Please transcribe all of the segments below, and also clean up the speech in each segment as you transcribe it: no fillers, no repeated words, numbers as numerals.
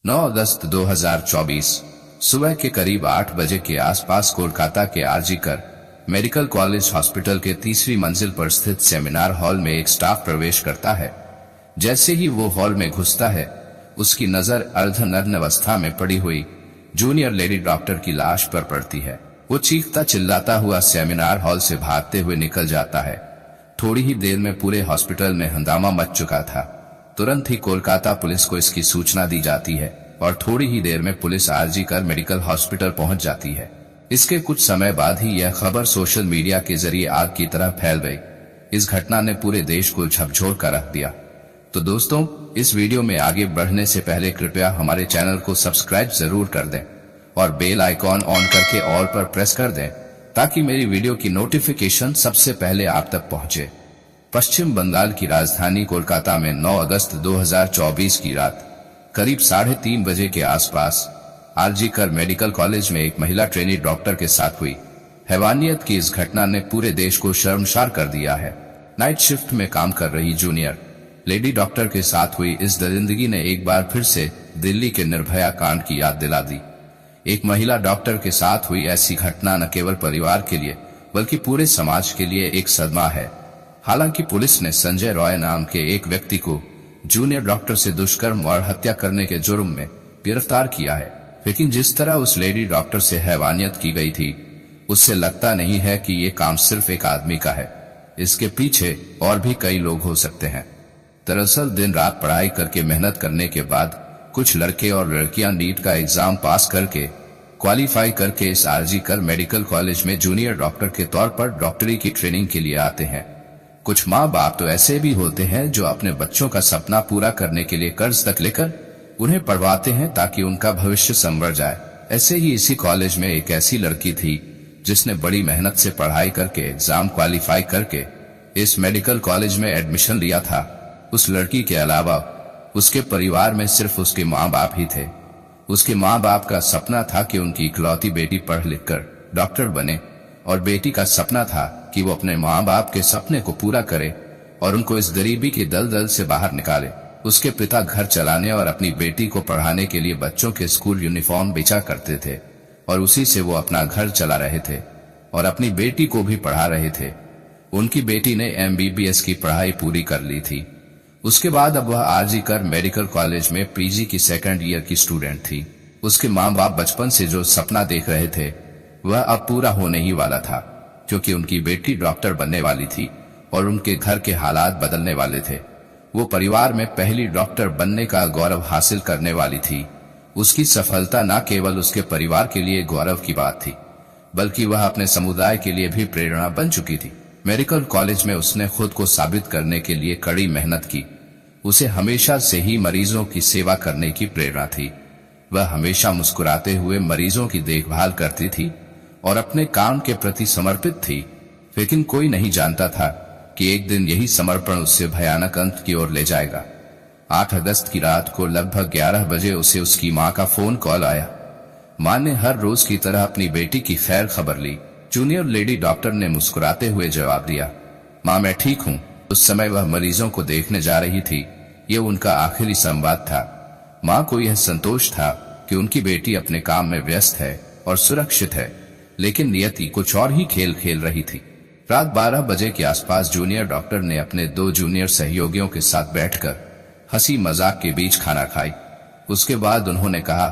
9 अगस्त 2024 सुबह के करीब 8 बजे के आसपास कोलकाता के आरजी-कर मेडिकल कॉलेज हॉस्पिटल के तीसरी मंजिल पर स्थित सेमिनार हॉल में एक स्टाफ प्रवेश करता है। जैसे ही वो हॉल में घुसता है, उसकी नजर अर्धनग्न अवस्था में पड़ी हुई जूनियर लेडी डॉक्टर की लाश पर पड़ती है। वो चीखता चिल्लाता हुआ सेमिनार हॉल से भागते हुए निकल जाता है। थोड़ी ही देर में पूरे हॉस्पिटल में हंगामा मच चुका था। तुरंत ही कोलकाता पुलिस को इसकी सूचना दी जाती है और थोड़ी ही देर में पुलिस आरजी-कर मेडिकल हॉस्पिटल पहुंच जाती है। इसके कुछ समय बाद ही यह खबर सोशल मीडिया के जरिए आग की तरह फैल गई। इस घटना ने पूरे देश को झकझोर कर रख दिया। तो दोस्तों, इस वीडियो में आगे बढ़ने से पहले कृपया हमारे चैनल को सब्सक्राइब जरूर कर दें और बेल आइकॉन ऑन करके ऑल पर प्रेस कर दें ताकि मेरी वीडियो की नोटिफिकेशन सबसे पहले आप तक पहुंचे। पश्चिम बंगाल की राजधानी कोलकाता में 9 अगस्त 2024 की रात करीब 3:30 बजे के आसपास आरजी-कर मेडिकल कॉलेज में एक महिला ट्रेनी डॉक्टर के साथ हुई हैवानियत की इस घटना ने पूरे देश को शर्मसार कर दिया है। नाइट शिफ्ट में काम कर रही जूनियर लेडी डॉक्टर के साथ हुई इस दरिंदगी ने एक बार फिर से दिल्ली के निर्भया कांड की याद दिला दी। एक महिला डॉक्टर के साथ हुई ऐसी घटना न केवल परिवार के लिए बल्कि पूरे समाज के लिए एक सदमा है। हालांकि पुलिस ने संजय रॉय नाम के एक व्यक्ति को जूनियर डॉक्टर से दुष्कर्म और हत्या करने के जुर्म में गिरफ्तार किया है, लेकिन जिस तरह उस लेडी डॉक्टर से हैवानियत की गई थी, उससे लगता नहीं है कि ये काम सिर्फ एक आदमी का है। इसके पीछे और भी कई लोग हो सकते हैं। दरअसल दिन रात पढ़ाई करके मेहनत करने के बाद कुछ लड़के और लड़कियां नीट का एग्जाम पास करके क्वालिफाई करके इस आरजी-कर मेडिकल कॉलेज में जूनियर डॉक्टर के तौर पर डॉक्टरी की ट्रेनिंग के लिए आते हैं। कुछ माँ बाप तो ऐसे भी होते हैं जो अपने बच्चों का सपना पूरा करने के लिए कर्ज तक लेकर उन्हें पढ़वाते हैं ताकि उनका भविष्य संवर जाए। ऐसे ही इसी कॉलेज में एक ऐसी लड़की थी जिसने बड़ी मेहनत से पढ़ाई करके एग्जाम क्वालिफाई करके इस मेडिकल कॉलेज में एडमिशन लिया था। उस लड़की के अलावा उसके परिवार में सिर्फ उसके माँ बाप ही थे। उसके माँ बाप का सपना था कि उनकी इकलौती बेटी पढ़ लिख कर डॉक्टर बने और बेटी का सपना था कि वो अपने माँ बाप के सपने को पूरा करे और उनको इस गरीबी के दलदल से बाहर निकाले। उसके पिता घर चलाने और अपनी बेटी को पढ़ाने के लिए बच्चों के स्कूल यूनिफॉर्म बेचा करते थे और उसी से वो अपना घर चला रहे थे और अपनी बेटी को भी पढ़ा रहे थे। उनकी बेटी ने MBBS की पढ़ाई पूरी कर ली थी। उसके बाद अब वह आरजी-कर मेडिकल कॉलेज में PG की सेकंड ईयर की स्टूडेंट थी। उसके माँ बाप बचपन से जो सपना देख रहे थे वह अब पूरा होने ही वाला था, क्योंकि उनकी बेटी डॉक्टर बनने वाली थी और उनके घर के हालात बदलने वाले थे। वो परिवार में पहली डॉक्टर बनने का गौरव हासिल करने वाली थी। उसकी सफलता न केवल उसके परिवार के लिए गौरव की बात थी, बल्कि वह अपने समुदाय के लिए भी प्रेरणा बन चुकी थी। मेडिकल कॉलेज में उसने खुद को साबित करने के लिए कड़ी मेहनत की। उसे हमेशा से ही मरीजों की सेवा करने की प्रेरणा थी। वह हमेशा मुस्कुराते हुए मरीजों की देखभाल करती थी और अपने काम के प्रति समर्पित थी, लेकिन कोई नहीं जानता था कि एक दिन यही समर्पण उससे भयानक अंत की ओर ले जाएगा। 8 अगस्त की रात को लगभग 11 बजे उसे उसकी मां का फोन कॉल आया। मां ने हर रोज की तरह अपनी बेटी की खैर खबर ली। जूनियर लेडी डॉक्टर ने मुस्कुराते हुए जवाब दिया, मां मैं ठीक हूँ। उस समय वह मरीजों को देखने जा रही थी। ये उनका आखिरी संवाद था। मां को यह संतोष था कि उनकी बेटी अपने काम में व्यस्त है और सुरक्षित है, लेकिन नियति कुछ और ही खेल खेल रही थी। रात 12 बजे के आसपास जूनियर डॉक्टर ने अपने 2 जूनियर सहयोगियों के साथ बैठकर हंसी मजाक के बीच खाना खाई। उसके बाद उन्होंने कहा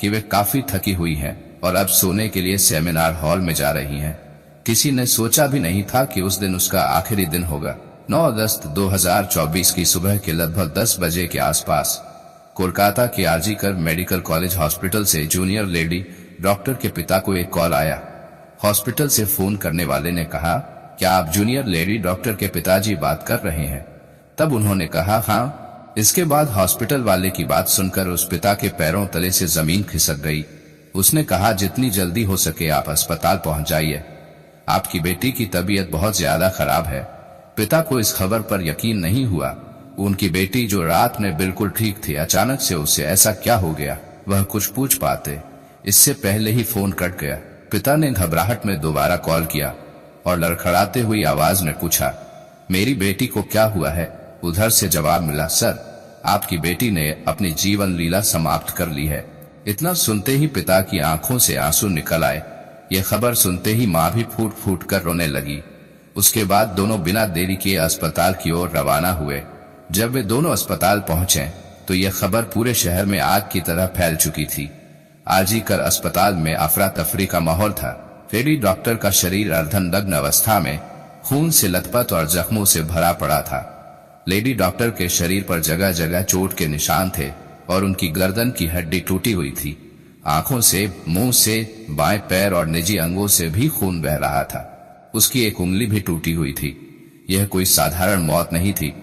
कि वे काफी थकी हुई हैं और अब सोने के लिए सेमिनार हॉल में जा रही हैं। किसी ने सोचा भी नहीं था कि उस दिन उसका आखिरी दिन होगा। 9 अगस्त 2024 की सुबह के लगभग 10 बजे के आसपास कोलकाता के आरजी-कर मेडिकल कॉलेज हॉस्पिटल से जूनियर लेडी डॉक्टर के पिता को एक कॉल आया। हॉस्पिटल से फोन करने वाले ने कहा, क्या आप जूनियर लेडी डॉक्टर के पिताजी बात कर रहे हैं? तब उन्होंने कहा, हाँ। इसके बाद हॉस्पिटल वाले की बात सुनकर उस पिता के पैरों तले से जमीन खिसक गई। उसने कहा, जितनी जल्दी हो सके आप अस्पताल पहुंच जाइए। आपकी बेटी की तबीयत बहुत ज्यादा खराब है। पिता को इस खबर पर यकीन नहीं हुआ। उनकी बेटी जो रात में बिल्कुल ठीक थी, अचानक से उसे ऐसा क्या हो गया? वह कुछ पूछ पाते इससे पहले ही फोन कट गया। पिता ने घबराहट में दोबारा कॉल किया और लड़खड़ाते हुई आवाज में पूछा, मेरी बेटी को क्या हुआ है? उधर से जवाब मिला, सर आपकी बेटी ने अपनी जीवन लीला समाप्त कर ली है। इतना सुनते ही पिता की आंखों से आंसू निकल आए। यह खबर सुनते ही माँ भी फूट फूट कर रोने लगी। उसके बाद दोनों बिना देरी किए अस्पताल की ओर रवाना हुए। जब वे दोनों अस्पताल पहुंचे तो यह खबर पूरे शहर में आग की तरह फैल चुकी थी। आरजीकर अस्पताल में अफरा तफरी का माहौल था। लेडी डॉक्टर का शरीर अर्धनग्न अवस्था में खून से लथपथ और जख्मों से भरा पड़ा था। लेडी डॉक्टर के शरीर पर जगह जगह चोट के निशान थे और उनकी गर्दन की हड्डी टूटी हुई थी। आंखों से, मुंह से, बाएं पैर और निजी अंगों से भी खून बह रहा था। उसकी एक उंगली भी टूटी हुई थी। यह कोई साधारण मौत नहीं थी,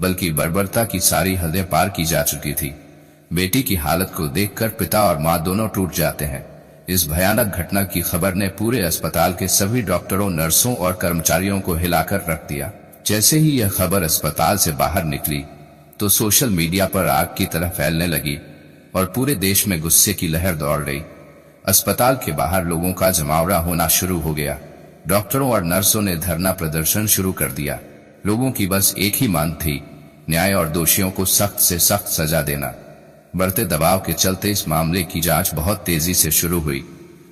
बल्कि बर्बरता की सारी हदें पार की जा चुकी थी। बेटी की हालत को देखकर पिता और माँ दोनों टूट जाते हैं। इस भयानक घटना की खबर ने पूरे अस्पताल के सभी डॉक्टरों, नर्सों और कर्मचारियों को हिलाकर रख दिया। जैसे ही यह खबर अस्पताल से बाहर निकली तो सोशल मीडिया पर आग की तरह फैलने लगी और पूरे देश में गुस्से की लहर दौड़ गई। अस्पताल के बाहर लोगों का जमावड़ा होना शुरू हो गया। डॉक्टरों और नर्सों ने धरना प्रदर्शन शुरू कर दिया। लोगों की बस एक ही मांग थी, न्याय और दोषियों को सख्त से सख्त सजा देना। बढ़ते दबाव के चलते इस मामले की जांच बहुत तेजी से शुरू हुई।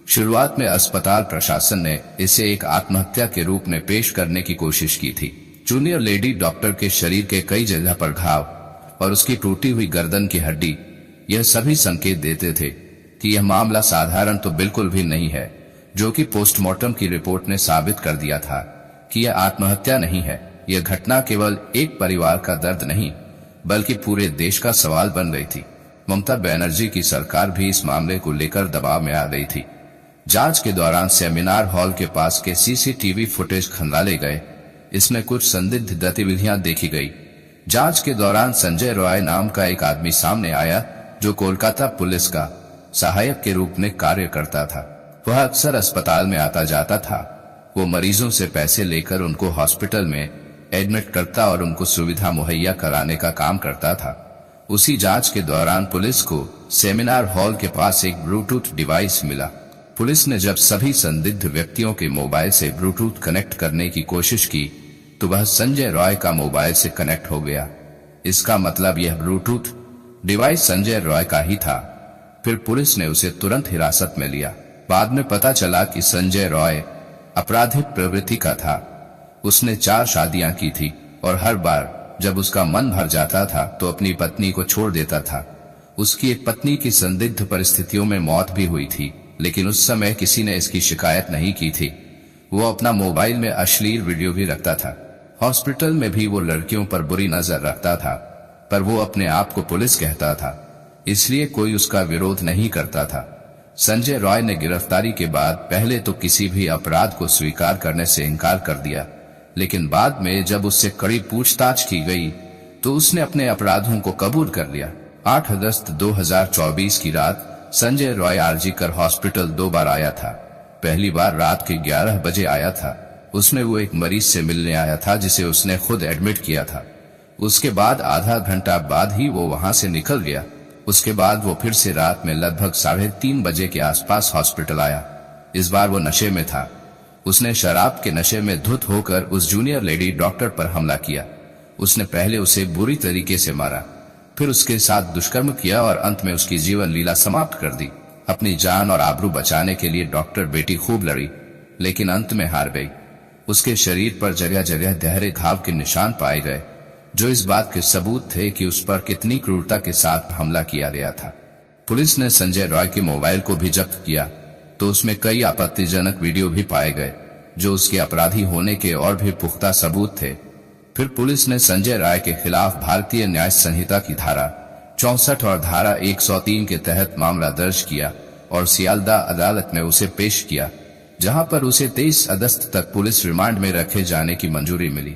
शुरुआत में अस्पताल प्रशासन ने इसे एक आत्महत्या के रूप में पेश करने की कोशिश की थी। जूनियर लेडी डॉक्टर के शरीर के कई जगह पर घाव और उसकी टूटी हुई गर्दन की हड्डी, यह सभी संकेत देते थे कि यह मामला साधारण तो बिल्कुल भी नहीं है, जो कि पोस्टमार्टम की रिपोर्ट ने साबित कर दिया था कि यह आत्महत्या नहीं है। यह घटना केवल एक परिवार का दर्द नहीं, बल्कि पूरे देश का सवाल बन गई थी। ममता बनर्जी की सरकार भी इस मामले को लेकर दबाव में आ गई थी। जांच के दौरान सेमिनार हॉल के पास के सीसीटीवी फुटेज खंगाले गए। इसमें कुछ संदिग्ध गतिविधियां देखी गई। जांच के दौरान संजय रॉय नाम का एक आदमी सामने आया, जो कोलकाता पुलिस का सहायक के रूप में कार्य करता था। वह अक्सर अस्पताल में आता जाता था। वो मरीजों से पैसे लेकर उनको हॉस्पिटल में एडमिट करता और उनको सुविधा मुहैया कराने का काम करता था। उसी जांच के दौरान पुलिस को सेमिनार हॉल के पास एक ब्लूटूथ डिवाइस मिला। पुलिस ने जब सभी संदिग्ध व्यक्तियों के मोबाइल से ब्लूटूथ कनेक्ट करने की कोशिश की तो वह संजय रॉय का मोबाइल से कनेक्ट हो गया। इसका मतलब यह ब्लूटूथ डिवाइस संजय रॉय का ही था। फिर पुलिस ने उसे तुरंत हिरासत में लिया। बाद में पता चला कि संजय रॉय आपराधिक प्रवृत्ति का था। उसने 4 शादियां की थी और हर बार जब उसका मन भर जाता था तो अपनी पत्नी को छोड़ देता था। उसकी एक पत्नी की संदिग्ध परिस्थितियों में मौत भी हुई थी, लेकिन उस समय किसी ने इसकी शिकायत नहीं की थी। वो अपना मोबाइल में अश्लील वीडियो भी रखता था। हॉस्पिटल में भी वो लड़कियों पर बुरी नजर रखता था, पर वो अपने आप को पुलिस कहता था, इसलिए कोई उसका विरोध नहीं करता था। संजय रॉय ने गिरफ्तारी के बाद पहले तो किसी भी अपराध को स्वीकार करने से इनकार कर दिया, लेकिन बाद में जब उससे कड़ी पूछताछ की गई तो उसने अपने अपराधों को कबूल कर लिया। 8 अगस्त 2024 की रात संजय रॉय आरजीकर हॉस्पिटल 2 बार आया था। पहली बार रात के 11 बजे आया था। उसमें वो एक मरीज से मिलने आया था जिसे उसने खुद एडमिट किया था। उसके बाद आधा घंटा बाद ही वो वहां से निकल गया। उसके बाद वो फिर से रात में लगभग 3:30 बजे के आसपास हॉस्पिटल आया। इस बार वो नशे में था। उसने शराब के नशे में धुत होकर उस जूनियर लेडी डॉक्टर पर हमला किया। उसने पहले उसे बुरी तरीके से मारा, फिर उसके साथ दुष्कर्म किया और अंत में उसकी जीवन लीला समाप्त कर दी। अपनी जान और आबरू बचाने के लिए डॉक्टर बेटी खूब लड़ी, लेकिन अंत में हार गई। उसके शरीर पर जगह जगह गहरे घाव के निशान पाए गए, जो इस बात के सबूत थे कि उस पर कितनी क्रूरता के साथ हमला किया गया था। पुलिस ने संजय रॉय के मोबाइल को भी जब्त किया तो उसमें कई आपत्तिजनक वीडियो भी पाए गए, जो उसके अपराधी होने के और भी पुख्ता सबूत थे। फिर पुलिस ने संजय रॉय के खिलाफ भारतीय न्याय संहिता की धारा 64 और धारा 103 के तहत मामला दर्ज किया और सियालदा अदालत में उसे पेश किया, जहां पर उसे 23 अगस्त तक पुलिस रिमांड में रखे जाने की मंजूरी मिली।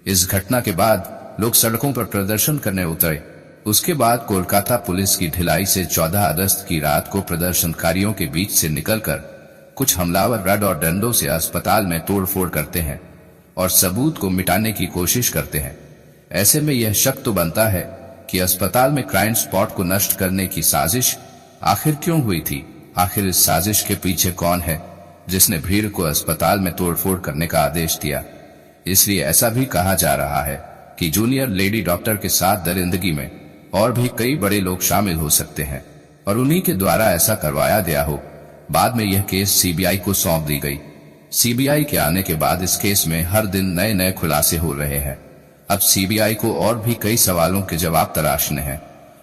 इस घटना के बाद लोग सड़कों पर प्रदर्शन करने उतरे। उसके बाद कोलकाता पुलिस की ढिलाई से 14 अगस्त की रात को प्रदर्शनकारियों के बीच से निकलकर कुछ हमलावर रड और डंडों से अस्पताल में तोड़फोड़ करते हैं और सबूत को मिटाने की कोशिश करते हैं। ऐसे में यह शक तो बनता है कि अस्पताल में क्राइम स्पॉट को नष्ट करने की साजिश आखिर क्यों हुई थी। आखिर इस साजिश के पीछे कौन है जिसने भीड़ को अस्पताल में तोड़फोड़ करने का आदेश दिया। इसलिए ऐसा भी कहा जा रहा है कि जूनियर लेडी डॉक्टर के साथ दरिंदगी में और भी कई बड़े लोग शामिल हो सकते हैं और उन्हीं के द्वारा ऐसा करवाया गया हो। बाद में यह केस सीबीआई को सौंप दी गई। सीबीआई के आने के बाद इस केस में हर दिन नए नए खुलासे हो रहे हैं। अब सीबीआई को और भी कई सवालों के जवाब तलाशने हैं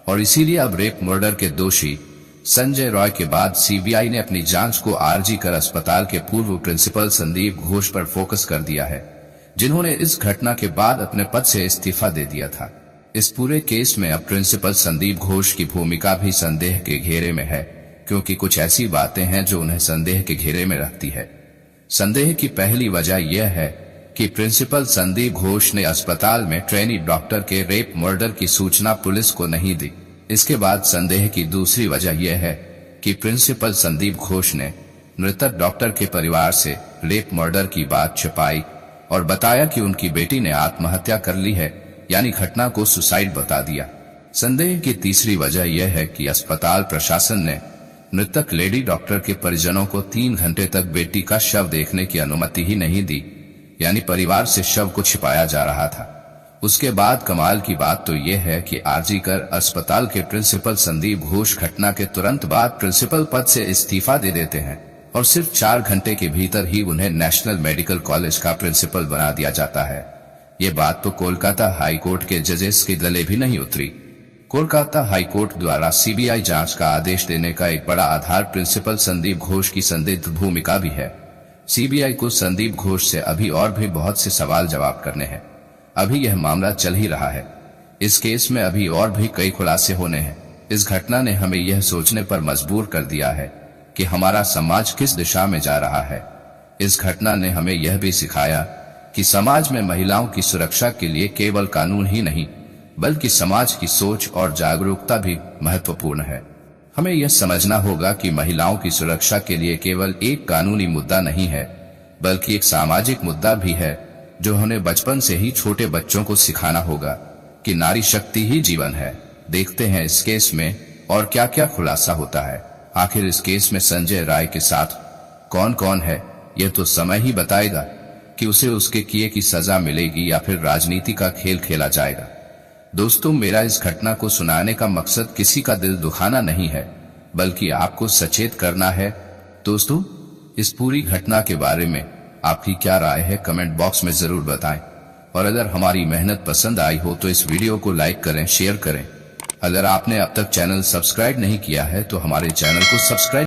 और इसीलिए अब रेप मर्डर के दोषी संजय रॉय के बाद सीबीआई ने अपनी जांच को आरजी कर अस्पताल के पूर्व प्रिंसिपल संदीप घोष पर फोकस कर दिया है, जिन्होंने इस घटना के बाद अपने पद से इस्तीफा दे दिया था। इस पूरे केस में अब प्रिंसिपल संदीप घोष की भूमिका भी संदेह के घेरे में है, क्योंकि कुछ ऐसी बातें हैं जो उन्हें संदेह के घेरे में रखती है। संदेह की पहली वजह यह है कि प्रिंसिपल संदीप घोष ने अस्पताल में ट्रेनी डॉक्टर के रेप मर्डर की सूचना पुलिस को नहीं दी। इसके बाद संदेह की दूसरी वजह यह है कि प्रिंसिपल संदीप घोष ने मृतक डॉक्टर के परिवार से रेप मर्डर की बात छिपाई और बताया कि उनकी बेटी ने आत्महत्या कर ली है, यानी घटना को सुसाइड बता दिया। संदेह की तीसरी वजह यह है कि अस्पताल प्रशासन ने मृतक लेडी डॉक्टर के परिजनों को 3 घंटे तक बेटी का शव देखने की अनुमति ही नहीं दी, यानी परिवार से शव को छिपाया जा रहा था। उसके बाद कमाल की बात तो यह है कि आरजी कर अस्पताल के प्रिंसिपल संदीप घोष घटना के तुरंत बाद प्रिंसिपल पद से इस्तीफा दे देते हैं और सिर्फ 4 घंटे के भीतर ही उन्हें नेशनल मेडिकल कॉलेज का प्रिंसिपल बना दिया जाता है। ये बात तो कोलकाता हाई कोर्ट के जजेस के गले भी नहीं उतरी। कोलकाता हाई कोर्ट द्वारा सीबीआई जांच का आदेश देने का एक बड़ा आधार प्रिंसिपल संदीप घोष की संदिग्ध भूमिका भी है। सीबीआई को संदीप घोष से अभी और भी बहुत से सवाल जवाब करने हैं। अभी यह मामला चल ही रहा है। इस केस में अभी और भी कई खुलासे होने हैं। इस घटना ने हमें यह सोचने पर मजबूर कर दिया है कि हमारा समाज किस दिशा में जा रहा है। इस घटना ने हमें यह भी सिखाया कि समाज में महिलाओं की सुरक्षा के लिए केवल कानून ही नहीं, बल्कि समाज की सोच और जागरूकता भी महत्वपूर्ण है। हमें यह समझना होगा कि महिलाओं की सुरक्षा के लिए केवल एक कानूनी मुद्दा नहीं है, बल्कि एक सामाजिक मुद्दा भी है, जो हमें बचपन से ही छोटे बच्चों को सिखाना होगा कि नारी शक्ति ही जीवन है। देखते हैं इस केस में और क्या क्या खुलासा होता है। आखिर इस केस में संजय राय के साथ कौन कौन है, यह तो समय ही बताएगा कि उसे उसके किए की सजा मिलेगी या फिर राजनीति का खेल खेला जाएगा। दोस्तों, मेरा इस घटना को सुनाने का मकसद किसी का दिल दुखाना नहीं है, बल्कि आपको सचेत करना है। दोस्तों, इस पूरी घटना के बारे में आपकी क्या राय है, कमेंट बॉक्स में जरूर बताएं। और अगर हमारी मेहनत पसंद आई हो तो इस वीडियो को लाइक करें, शेयर करें। अगर आपने अब तक चैनल सब्सक्राइब नहीं किया है तो हमारे चैनल को सब्सक्राइब